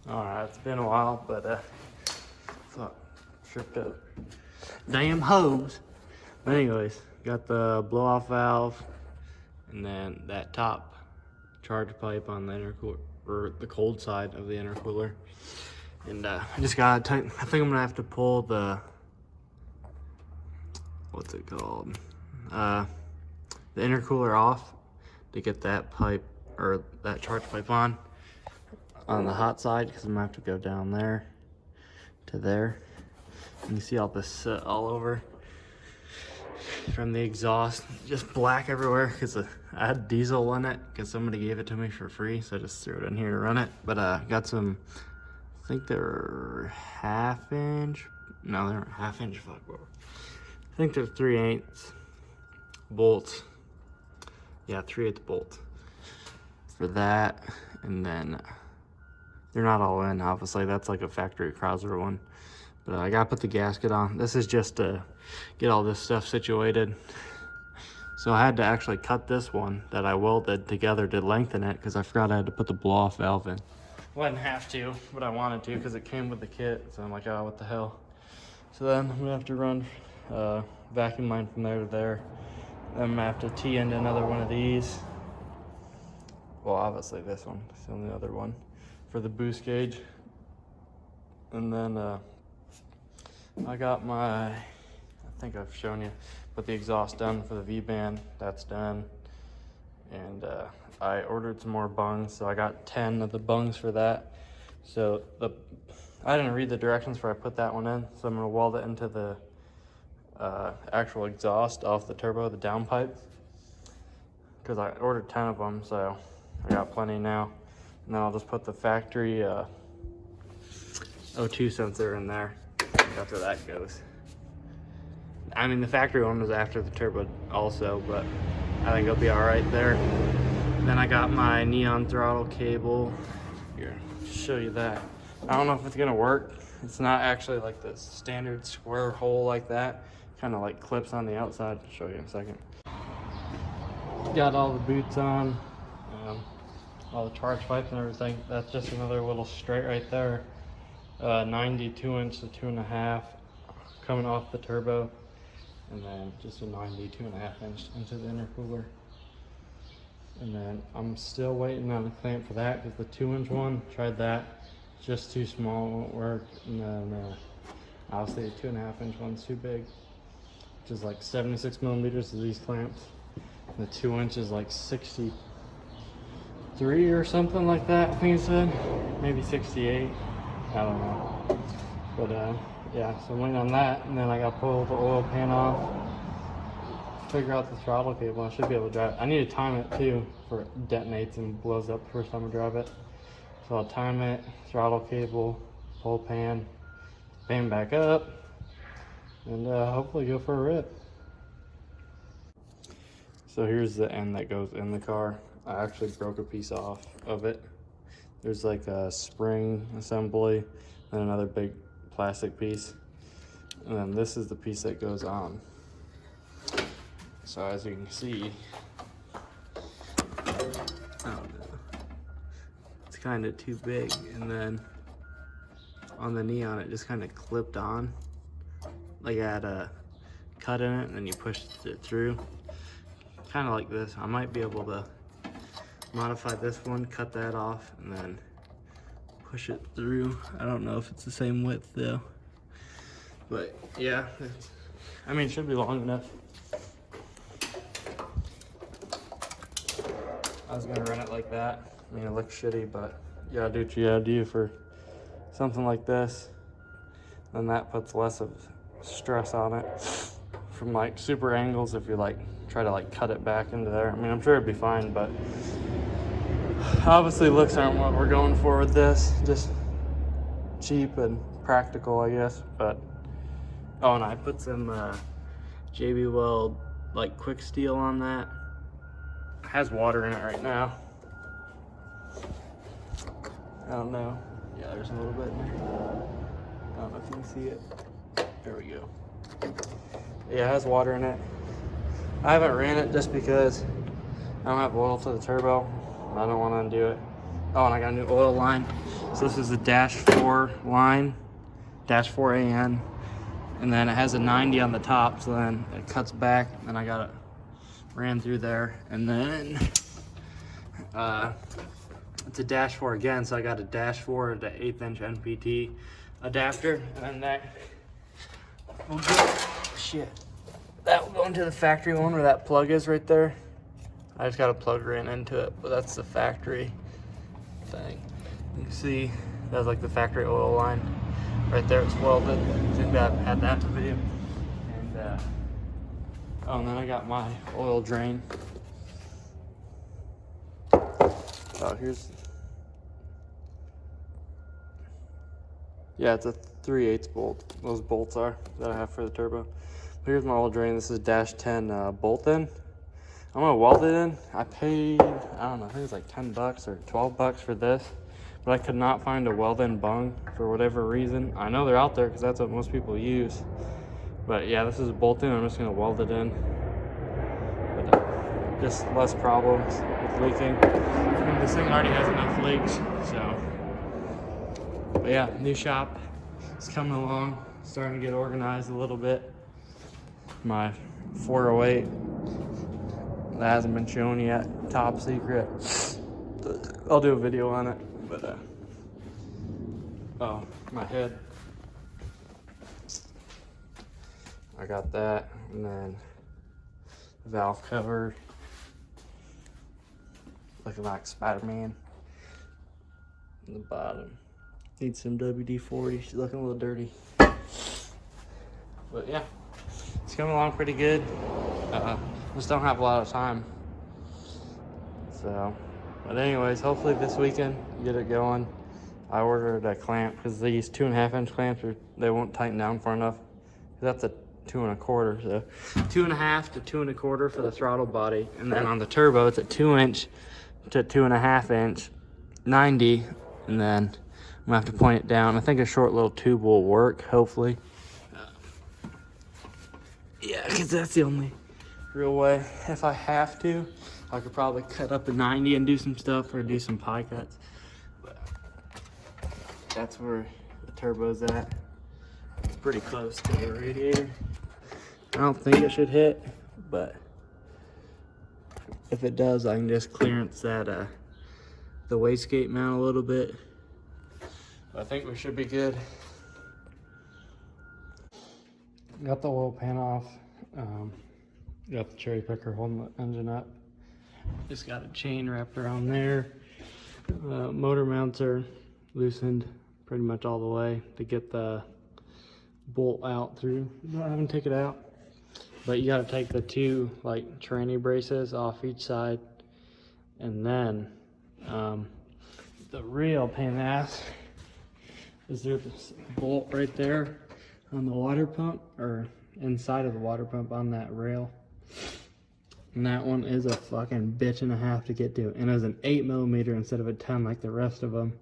Alright, it's been a while, but fuck, tripped up. Damn hose. But anyways, got the blow off valve and then that top charge pipe on the intercooler, or the cold side of the intercooler. And I just gotta tighten. I think I'm gonna have to pull the, what's it called? The intercooler off to get that pipe, or that charge pipe on the hot side, because I'm gonna have to go down there to there. And you see all this soot all over from the exhaust, just black everywhere, because I had diesel in it because somebody gave it to me for free, so I just threw it in here to run it. But got some, I think they're half inch, no, they weren't half inch, fuck, I think they're 3/8 bolts. Yeah, 3/8 bolts for that. And then they're not all in, obviously. That's like a factory Chrysler one. But I gotta put the gasket on. This is just to get all this stuff situated. So I had to actually cut this one that I welded together to lengthen it, because I forgot I had to put the blow-off valve in. Well, I didn't have to, but I wanted to because it came with the kit. So I'm like, oh, what the hell. So then I'm gonna have to run vacuum line from there to there. Then I'm gonna have to tee into another one of these. Well, obviously this one, it's the only other one for the boost gauge. And then I got my, I think I've shown you, but the exhaust done for the V-band, that's done. And I ordered some more bungs, so I got 10 of the bungs for that. So I didn't read the directions before I put that one in, so I'm gonna weld it into the actual exhaust off the turbo, the downpipe, because I ordered 10 of them, so I got plenty now. And then I'll just put the factory O2 sensor in there after that goes. I mean, the factory one was after the turbo also, but I think it'll be all right there. And then I got my neon throttle cable. Here, show you that. I don't know if it's gonna work. It's not actually like the standard square hole like that. Kind of like clips on the outside. I'll show you in a second. Got all the boots on, all the charge pipes and everything. That's just another little straight right there. 92 inch to 2.5 coming off the turbo, and then just a 92.5 inch into the intercooler. And then I'm still waiting on a clamp for that, because the 2-inch one, tried that, just too small, won't work. And then obviously the 2.5 inch one's too big, which is like 76 millimeters of these clamps. And the 2 inch is like 63 or something like that, I think it said, maybe 68. I don't know. But yeah, so I'm waiting on that, and then I gotta pull the oil pan off, figure out the throttle cable. I should be able to drive it. I need to time it too, for it detonates and blows up the first time I drive it. So I'll time it, throttle cable, pull pan back up, and hopefully go for a rip. So here's the end that goes in the car. I actually broke a piece off of it. There's like a spring assembly and another big plastic piece. And then this is the piece that goes on. So as you can see, it's kind of too big. And then on the neon, it just kind of clipped on. Like I had a cut in it and then you pushed it through. Kind of like this. I might be able to modify this one, cut that off, and then push it through. I don't know if it's the same width though, but yeah, I mean, it should be long enough. I was gonna run it like that. I mean, it looks shitty, but you gotta do what you gotta do for something like this. Then that puts less of stress on it from like super angles if you like try to like cut it back into there. I mean, I'm sure it'd be fine, but obviously looks aren't what we're going for with this. Just cheap and practical, I guess. But oh, and I put some JB Weld like quick steel on that. It has water in it right now. I don't know. Yeah, there's a little bit in there. I don't know if you can see it. There we go. Yeah, it has water in it. I haven't ran it just because I don't have oil to the turbo. I don't want to undo it. Oh, and I got a new oil line. So this is the dash 4 line, dash 4 AN, and then it has a 90 on the top, so then it cuts back, and I got it ran through there, and then it's a dash 4 again, so I got a dash 4 to 1/8 inch NPT adapter, and that will go, that will go into the factory one where that plug is right there. I just got a plug ran into it, but that's the factory thing. You can see that's like the factory oil line right there. It's welded. I think I had that in the video. And oh, and then I got my oil drain. Oh, here's, yeah, it's a 3/8 bolt. Those bolts are that I have for the turbo. But here's my oil drain. This is a dash 10 bolt in. I'm gonna weld it in. I paid, I don't know, I think it's like 10 bucks or 12 bucks for this, but I could not find a weld-in bung for whatever reason. I know they're out there because that's what most people use. But yeah, this is a bolt in. I'm just gonna weld it in. But just less problems with leaking. I mean, this thing already has enough leaks, so. But yeah, new shop. It's coming along, starting to get organized a little bit. My 408. That hasn't been shown yet, top secret. I'll do a video on it, but oh, my head. I got that, and then the valve cover, looking like Spider-Man. In the bottom, need some WD-40. She's looking a little dirty, but yeah, it's coming along pretty good. Just don't have a lot of time. So, but anyways, hopefully this weekend get it going. I ordered a clamp because these 2.5 inch clamps they won't tighten down far enough. That's a 2 1/4, so 2.5 to 2 1/4 for the throttle body, and then on the turbo it's a 2 inch to 2.5 inch 90, and then I'm gonna have to point it down. I think a short little tube will work, hopefully. Yeah, because that's the only real way. If I have to, I could probably cut up a 90 and do some stuff, or do some pie cuts. But that's where the turbo's at. It's pretty close to the radiator. I don't think it should hit, but if it does, I can just clearance that the wastegate mount a little bit. But I think we should be good. Got the oil pan off. Got the cherry picker holding the engine up. Just got a chain wrapped around there. Motor mounts are loosened pretty much all the way to get the bolt out through. I haven't taken it out, but you got to take the two like tranny braces off each side, and then the real pain in the ass is there's this bolt right there on the water pump, or inside of the water pump on that rail. And that one is a fucking bitch and a half to get to. And it was an 8mm instead of a 10 like the rest of them.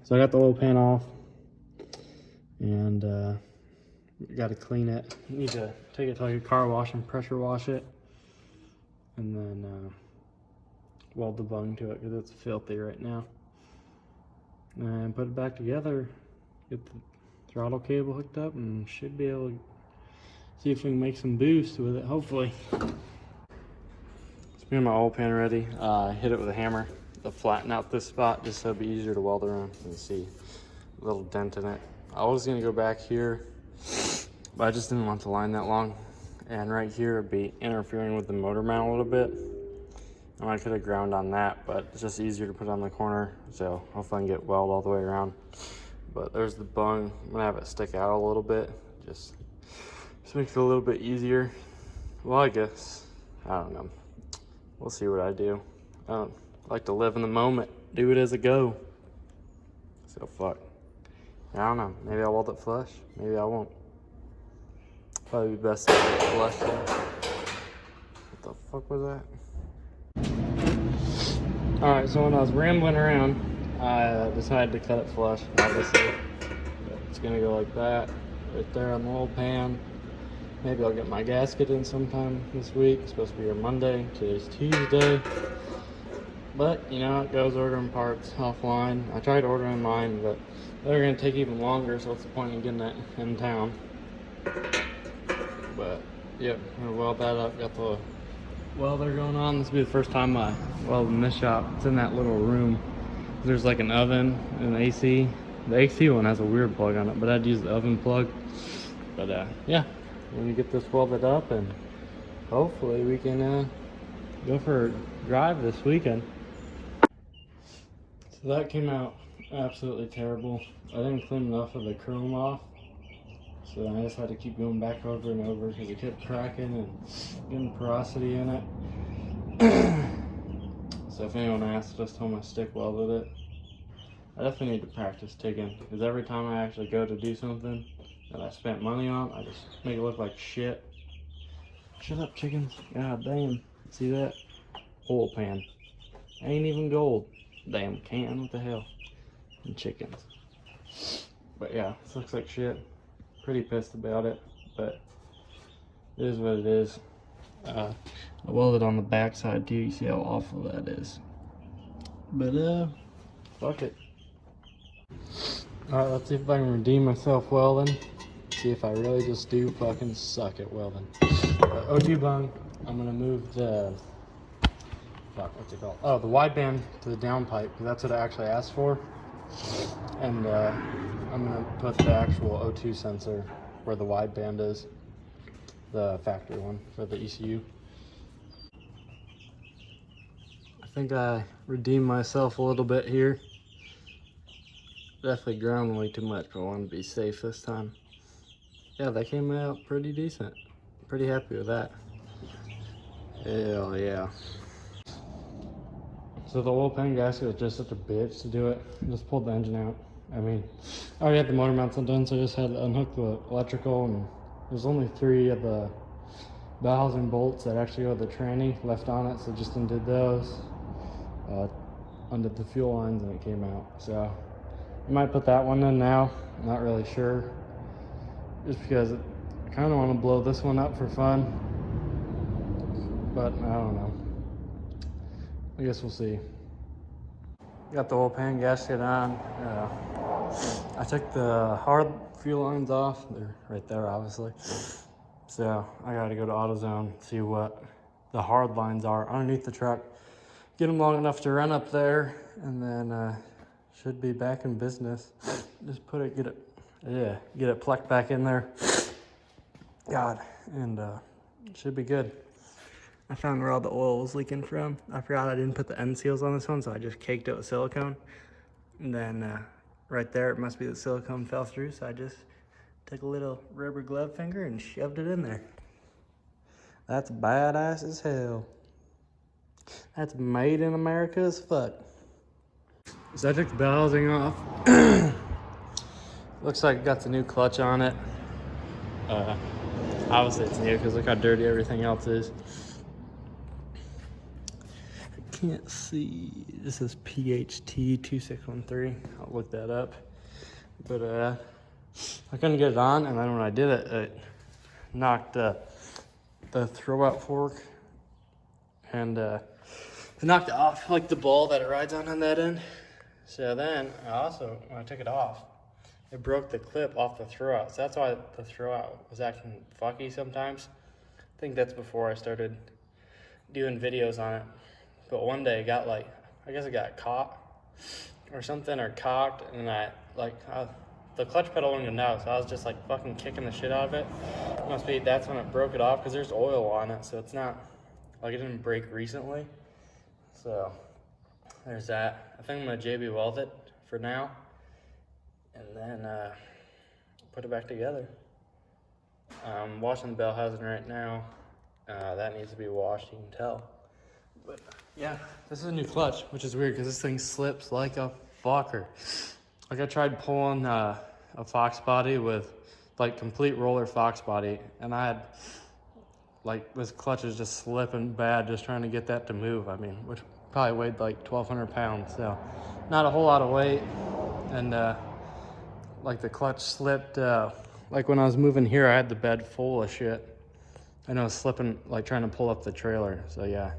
So I got the oil pan off. And got to clean it. Need to take it to like a car wash and pressure wash it. And then weld the bung to it because it's filthy right now. And put it back together. Get the throttle cable hooked up and should be able to see if we can make some boost with it, hopefully. Getting my oil pan ready. Hit it with a hammer to flatten out this spot just so it'd be easier to weld around. You can see a little dent in it. I was gonna go back here, but I just didn't want the line that long. And right here would be interfering with the motor mount a little bit. And I could have ground on that, but it's just easier to put on the corner. So hopefully I can get weld all the way around. But there's the bung. I'm gonna have it stick out a little bit. Just makes it a little bit easier. Well, I guess, I don't know. We'll see what I do. I like to live in the moment, do it as it go. So fuck. I don't know. Maybe I'll weld it flush. Maybe I won't. Probably be best to weld it flush though. What the fuck was that? Alright, so when I was rambling around, I decided to cut it flush, obviously. It's gonna go like that, right there on the oil pan. Maybe I'll get my gasket in sometime this week. It's supposed to be here Monday. Today's Tuesday. But, you know, it goes ordering parts offline. I tried ordering mine, but they're going to take even longer, so what's the point in getting it in town? But, yep, I'm going to weld that up. Got the welder going on. This will be the first time I weld in this shop. It's in that little room. There's like an oven and an AC. The AC one has a weird plug on it, but I'd use the oven plug. But, yeah, we're going to get this welded up, and hopefully we can go for a drive this weekend. So that came out absolutely terrible. I didn't clean enough of the chrome off, so then I just had to keep going back over and over because it kept cracking and getting porosity in it. So if anyone asks, just tell them I stick welded it. I definitely need to practice TIGging, because every time I actually go to do something that I spent money on, I just make it look like shit. Shut up, chickens. God damn. See that? Oil pan. Ain't even gold. Damn can, what the hell? And chickens. But yeah, this looks like shit. Pretty pissed about it, but it is what it is. I welded on the back side too. You see how awful that is. But fuck it. Alright, let's see if I can redeem myself welding. See if I really just do fucking suck at welding. O2 bung, I'm gonna move the what's it called? Oh, the wideband to the downpipe, because that's what I actually asked for. And I'm gonna put the actual O2 sensor where the wideband is, the factory one for the ECU. I think I redeemed myself a little bit here. Definitely ground way too much, but I want to be safe this time. Yeah, that came out pretty decent. Pretty happy with that. Hell yeah. So the oil pan gasket was just such a bitch to do it. I just pulled the engine out. I mean, I already had the motor mounts undone, so I just had to unhook the electrical, and there's only 3 of the bell housing bolts that actually go with the tranny left on it, so just undid those. Undid the fuel lines, and it came out. So I might put that one in now. I'm not really sure, just because I kind of want to blow this one up for fun, but I don't know. I guess we'll see. Got the oil pan gasket on. I took the hard fuel lines off. They're right there, obviously. So I gotta go to AutoZone, see what the hard lines are underneath the truck. Get them long enough to run up there, and then should be back in business. Just get it plucked back in there. God, and it should be good. I found where all the oil was leaking from. I forgot I didn't put the end seals on this one, so I just caked it with silicone. And then right there, it must be the silicone fell through, so I just took a little rubber glove finger and shoved it in there. That's badass as hell. That's made in America as fuck. So I took the bell housing off. Looks like it got the new clutch on it. Obviously it's new because look how dirty everything else is. Can't see. This is PHT 2613. I'll look that up. But I couldn't get it on, and then when I did it, it knocked the throw out fork, and it knocked it off, like the ball that it rides on that end. So then I also, when I took it off, it broke the clip off the throw out. So that's why the throw out was acting fucky sometimes. I think that's before I started doing videos on it. But one day it got I guess it got caught or something, or cocked, and the clutch pedal wouldn't go down, so I was just like fucking kicking the shit out of it. That's when it broke it off, because there's oil on it, so it's not, like, it didn't break recently. So there's that. I think I'm gonna JB weld it for now, and then put it back together. I'm washing the bell housing right now. That needs to be washed, you can tell. But yeah, this is a new clutch, which is weird because this thing slips like a fucker. Like, I tried pulling a Fox body with like complete roller Fox body, and I had this clutch is just slipping bad just trying to get that to move. I mean, which probably weighed like 1,200 pounds, so not a whole lot of weight. And the clutch slipped. Like when I was moving here, I had the bed full of shit, and I was slipping, like trying to pull up the trailer. So yeah.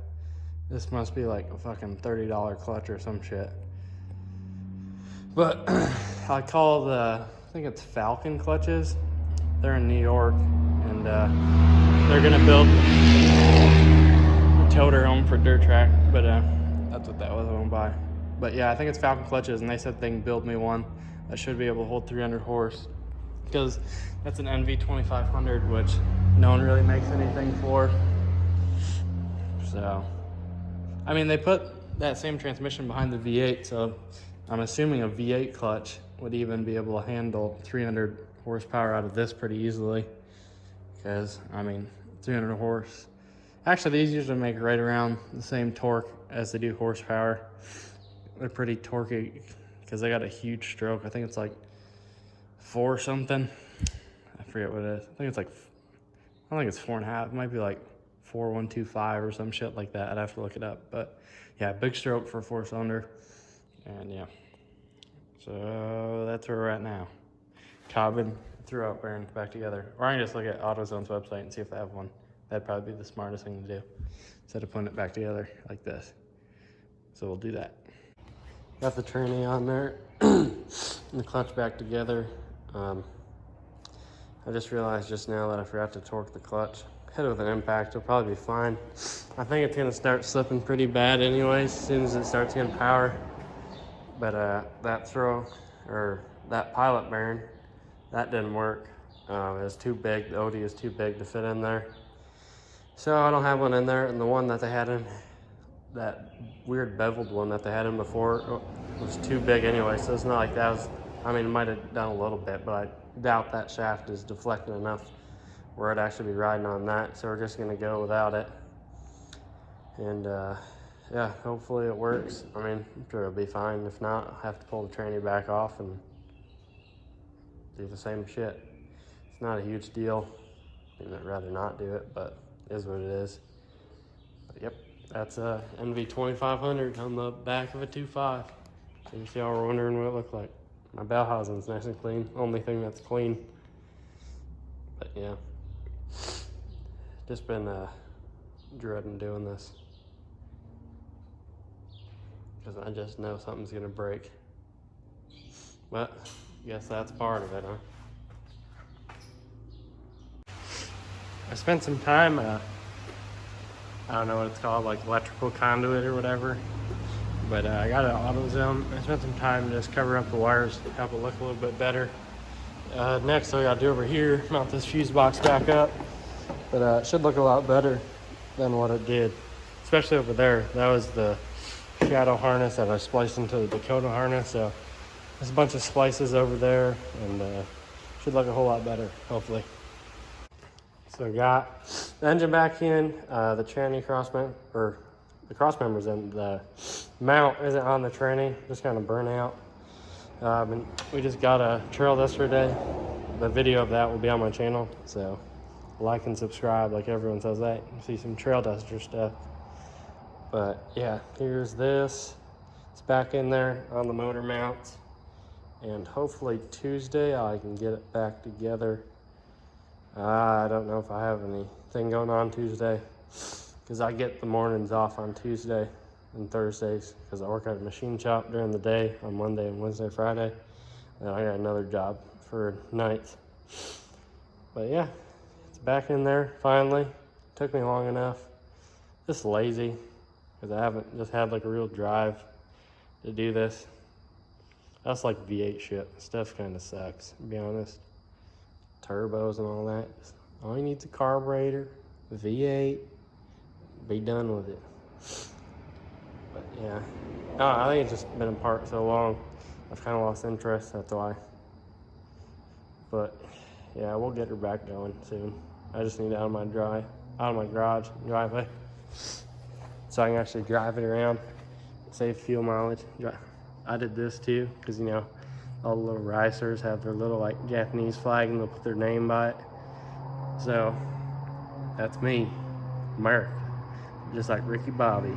This must be like a fucking $30 clutch or some shit. But I called, I think it's Falcon Clutches. They're in New York, and they're gonna build a toter home for dirt track, but that's what that was I won't buy. But yeah, I think it's Falcon Clutches, and they said they can build me one that should be able to hold 300 horse, because that's an NV 2500, which no one really makes anything for. So, I mean, they put that same transmission behind the V8, so I'm assuming a V8 clutch would even be able to handle 300 horsepower out of this pretty easily, because I mean 300 horse, actually these usually make right around the same torque as they do horsepower. They're pretty torquey because they got a huge stroke. I think it's like 4 something, I forget what it is. I think it's 4.5. It might be like 4125 or some shit like that. I'd have to look it up, but yeah, big stroke for a 4-cylinder. And yeah, so that's where we're at now. Cobbin, throughout bearing back together. Or I can just look at AutoZone's website and see if they have one. That'd probably be the smartest thing to do, instead of putting it back together like this. So we'll do that. Got the tranny on there, and the clutch back together. I just realized just now that I forgot to torque the clutch. Hit it with an impact, it'll probably be fine. I think it's gonna start slipping pretty bad anyways, as soon as it starts getting power. But that pilot bearing, that didn't work. It was too big. The OD is too big to fit in there. So I don't have one in there. And the one that they had in, that weird beveled one that they had in before, was too big anyway. So it's not like that was, I mean, it might have done a little bit, but I doubt that shaft is deflected enough where it'd actually be riding on that. So we're just gonna go without it. And yeah, hopefully it works. I mean, I'm sure it'll be fine. If not, I'll have to pull the tranny back off and do the same shit. It's not a huge deal. I mean, I'd rather not do it, but it is what it is. But yep, that's a NV 2500 on the back of a 2.5. So you see how we're wondering what it looked like. My bell housing's nice and clean. Only thing that's clean. But yeah, just been dreading doing this, because I just know something's gonna break. But I guess that's part of it, huh? I spent some time, I don't know what it's called, like electrical conduit or whatever. But I got an AutoZone. I spent some time just covering up the wires, help it look a little bit better. Next, I gotta do over here, mount this fuse box back up. But it should look a lot better than what it did, especially over there. That was the shadow harness that I spliced into the Dakota harness. So there's a bunch of splices over there, and should look a whole lot better, hopefully. So got the engine back in, the tranny crossmember, or the cross members, and the mount isn't on the tranny, just kind of burnt out. And we just got a trail duster today. The video of that will be on my channel, so like and subscribe like everyone says that. You see some trail duster stuff. But yeah, here's this. It's back in there on the motor mounts, and hopefully Tuesday I can get it back together. I don't know if I have anything going on Tuesday, because I get the mornings off on Tuesday and Thursdays, because I work at a machine shop during the day on Monday and Wednesday, Friday. And I got another job for nights. But yeah, it's back in there finally. Took me long enough. Just lazy, because I haven't just had like a real drive to do this. That's like V8 shit. Stuff kind of sucks, to be honest. Turbos and all that. All you need is a carburetor, V8, be done with it. But yeah, I think it's just been apart so long, I've kind of lost interest, that's why. But yeah, we'll get her back going soon. I just need it out of my garage, driveway, so I can actually drive it around, save fuel mileage. I did this too, because you know, all the little racers have their little like Japanese flag and they'll put their name by it. So that's me, America, just like Ricky Bobby.